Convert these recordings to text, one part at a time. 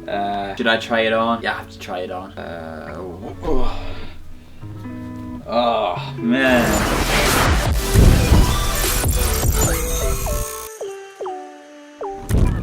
Should I try it on? Yeah, I have to try it on. Oh man.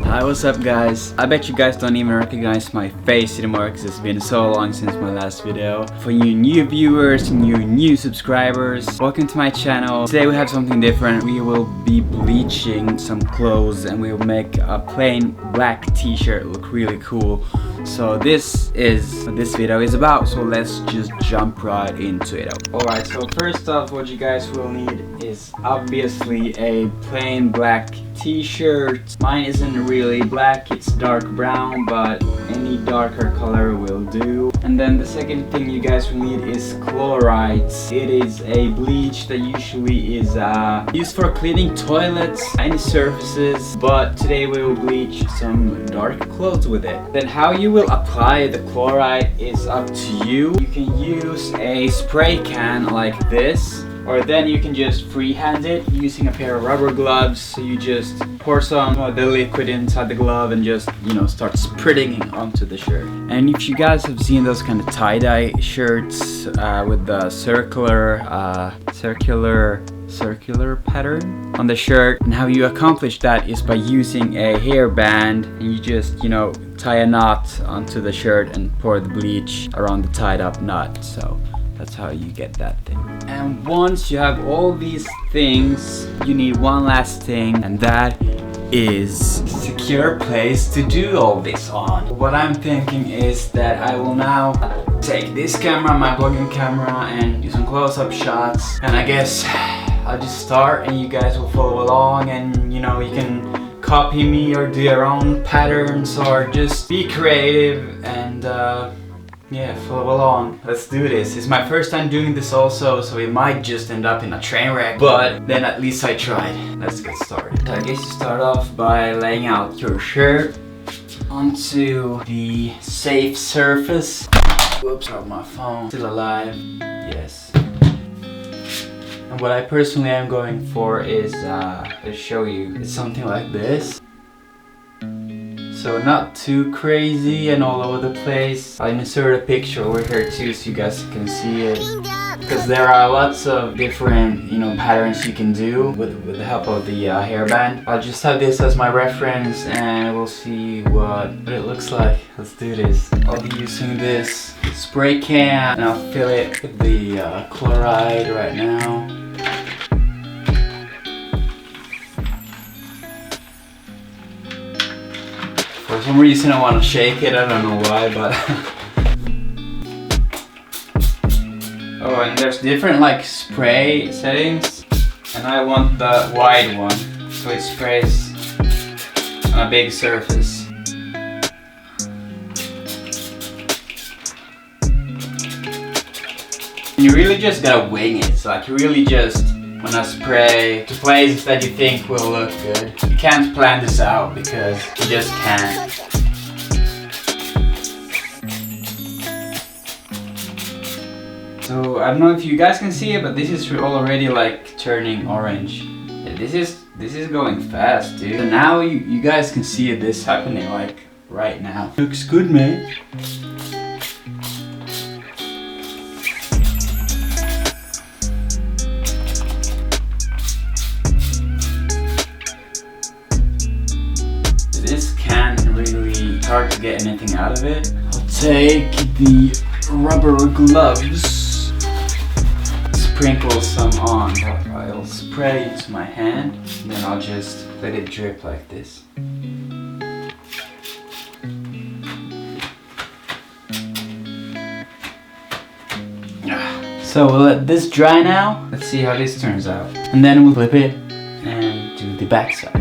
Hi, what's up guys? I bet you guys don't even recognize my face anymore because it's been so long since my last video. For you new viewers and you new subscribers, welcome to my channel. Today we have something different. We will be bleaching some clothes and we will make a plain black t-shirt look really cool. So this is what this video is about, so let's just jump right into it. Alright, so first off, what you guys will need is obviously a plain black t-shirt. Mine isn't really black, it's dark brown, but any darker color will do. And then the second thing you guys will need is chloride. It is a bleach that usually is used for cleaning toilets, any surfaces, but today we will bleach some dark clothes with it. Then how you will apply the chloride is up to you. You can use a spray can like this, or then you can just freehand it using a pair of rubber gloves. So you just pour some of the liquid inside the glove and just, you know, start spreading it onto the shirt. And if you guys have seen those kind of tie-dye shirts with the circular pattern on the shirt, and how you accomplish that is by using a hairband, and you just, you know, tie a knot onto the shirt and pour the bleach around the tied up knot. So that's how you get that thing. And once you have all these things, you need one last thing, and that is a secure place to do all this on. What I'm thinking is that I will now take this camera, my vlogging camera, and do some close-up shots. And I guess I'll just start and you guys will follow along, and you know, you can copy me or do your own patterns or just be creative and yeah, follow along. Let's do this. It's my first time doing this also, so it might just end up in a train wreck, but then at least I tried. Let's get started. So I guess you start off by laying out your shirt onto the safe surface. Whoops, dropped my phone. Still alive. Yes. And what I personally am going for is, to show you, it's something like this. So not too crazy and all over the place. I'll insert a picture over here too so you guys can see it. Because there are lots of different, you know, patterns you can do with the help of the hairband. I'll just have this as my reference and we'll see what it looks like. Let's do this. I'll be using this spray can and I'll fill it with the chloride right now. For some reason I want to shake it, I don't know why, but oh, and there's different like spray settings, and I want the wide one, so it sprays on a big surface. And you really just gotta wing it, so like you really just wanna spray to places that you think will look good. You can't plan this out because you just can't. So I don't know if you guys can see it, but this is already like turning orange. Yeah, this is going fast, dude. So now you guys can see this happening like right now. Looks good, man. Hard to get anything out of it. I'll take the rubber gloves, sprinkle some on. I'll spray it into my hand, and then I'll just let it drip like this. So we'll let this dry now. Let's see how this turns out. And then we'll flip it and do the back side.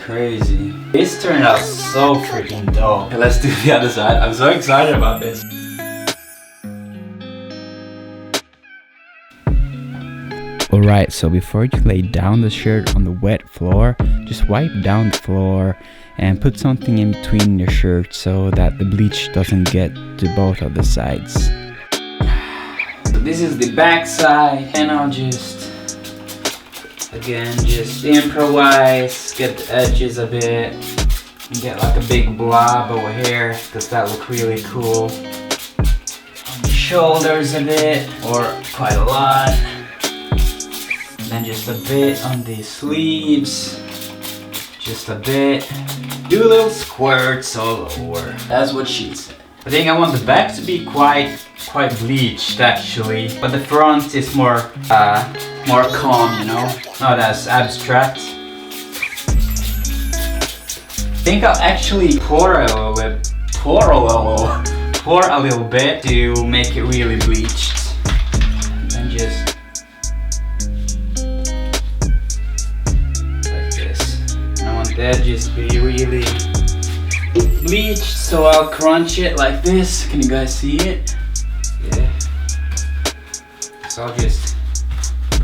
Crazy. This turned out so freaking dope. Okay, let's do the other side. I'm so excited about this. Alright, so before you lay down the shirt on the wet floor, just wipe down the floor and put something in between your shirt so that the bleach doesn't get to both of the sides. So this is the back side, and I'll just improvise, get the edges a bit, and get like a big blob over here because that look really cool. On the shoulders a bit, or quite a lot. And then just a bit on the sleeves, just a bit. Do little squirts all over. That's what she said. I think I want the back to be quite bleached actually, but the front is more calm, you know, not as abstract. I think I'll actually pour a little bit to make it really bleached, and then just like this. And I want the edges to be really bleached, so I'll crunch it like this. Can you guys see it? Yeah. So I'll just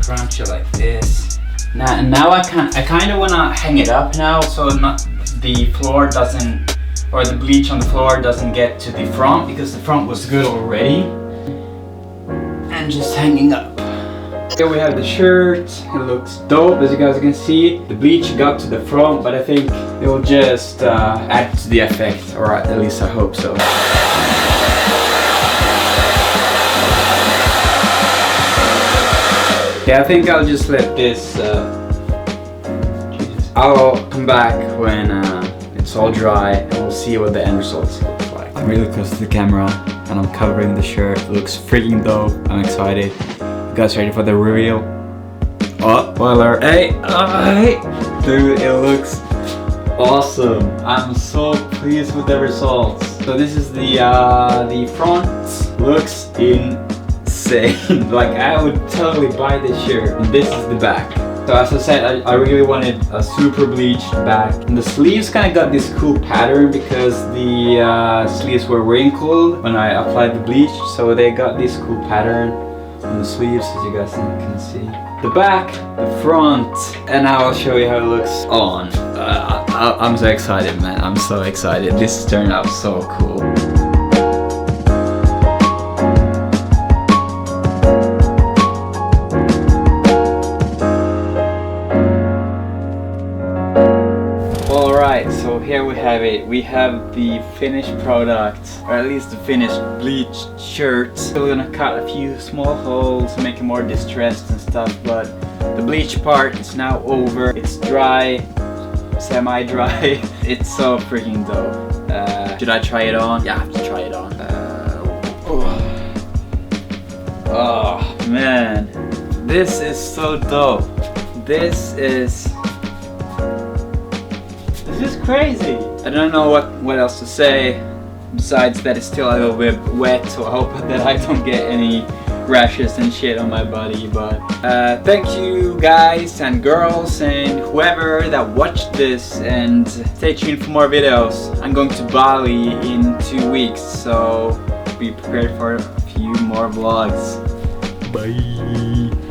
crunch it like this. Now I kind of want to hang it up now, so the floor doesn't, or the bleach on the floor doesn't get to the front, because the front was good already. And just hanging up. Here we have the shirt. It looks dope, as you guys can see. The bleach got to the front, but I think it will just add to the effect, or at least I hope so. Yeah, I think I'll just let this. I'll come back when it's all dry, and we'll see what the end results look like. I'm really close to the camera, and I'm covering the shirt. It looks freaking dope. I'm excited. You guys ready for the reveal? Oh, spoiler! Hey, hey, dude, it looks awesome. I'm so pleased with the results. So this is the front. Looks insane. Like, I would totally buy this shirt. And this is the back. So as I said, I really wanted a super bleached back. And the sleeves kind of got this cool pattern because the sleeves were wrinkled when I applied the bleach. So they got this cool pattern on the sleeves, as you guys can see. The back, the front, and now I'll show you how it looks on. I'm so excited, man. I'm so excited. This turned out so cool. Alright, so here we have it. We have the finished product, or at least the finished bleached shirt. So we're gonna cut a few small holes to make it more distressed and stuff, but the bleach part is now over. It's dry, semi-dry. It's so freaking dope. Should I try it on? Yeah, I have to try it on. Oh man, this is so dope. This is crazy. I don't know what else to say besides that it's still a little bit wet, so I hope that I don't get any rashes and shit on my body. But thank you guys and girls and whoever that watched this, and stay tuned for more videos. I'm going to Bali in 2 weeks, so be prepared for a few more vlogs. Bye.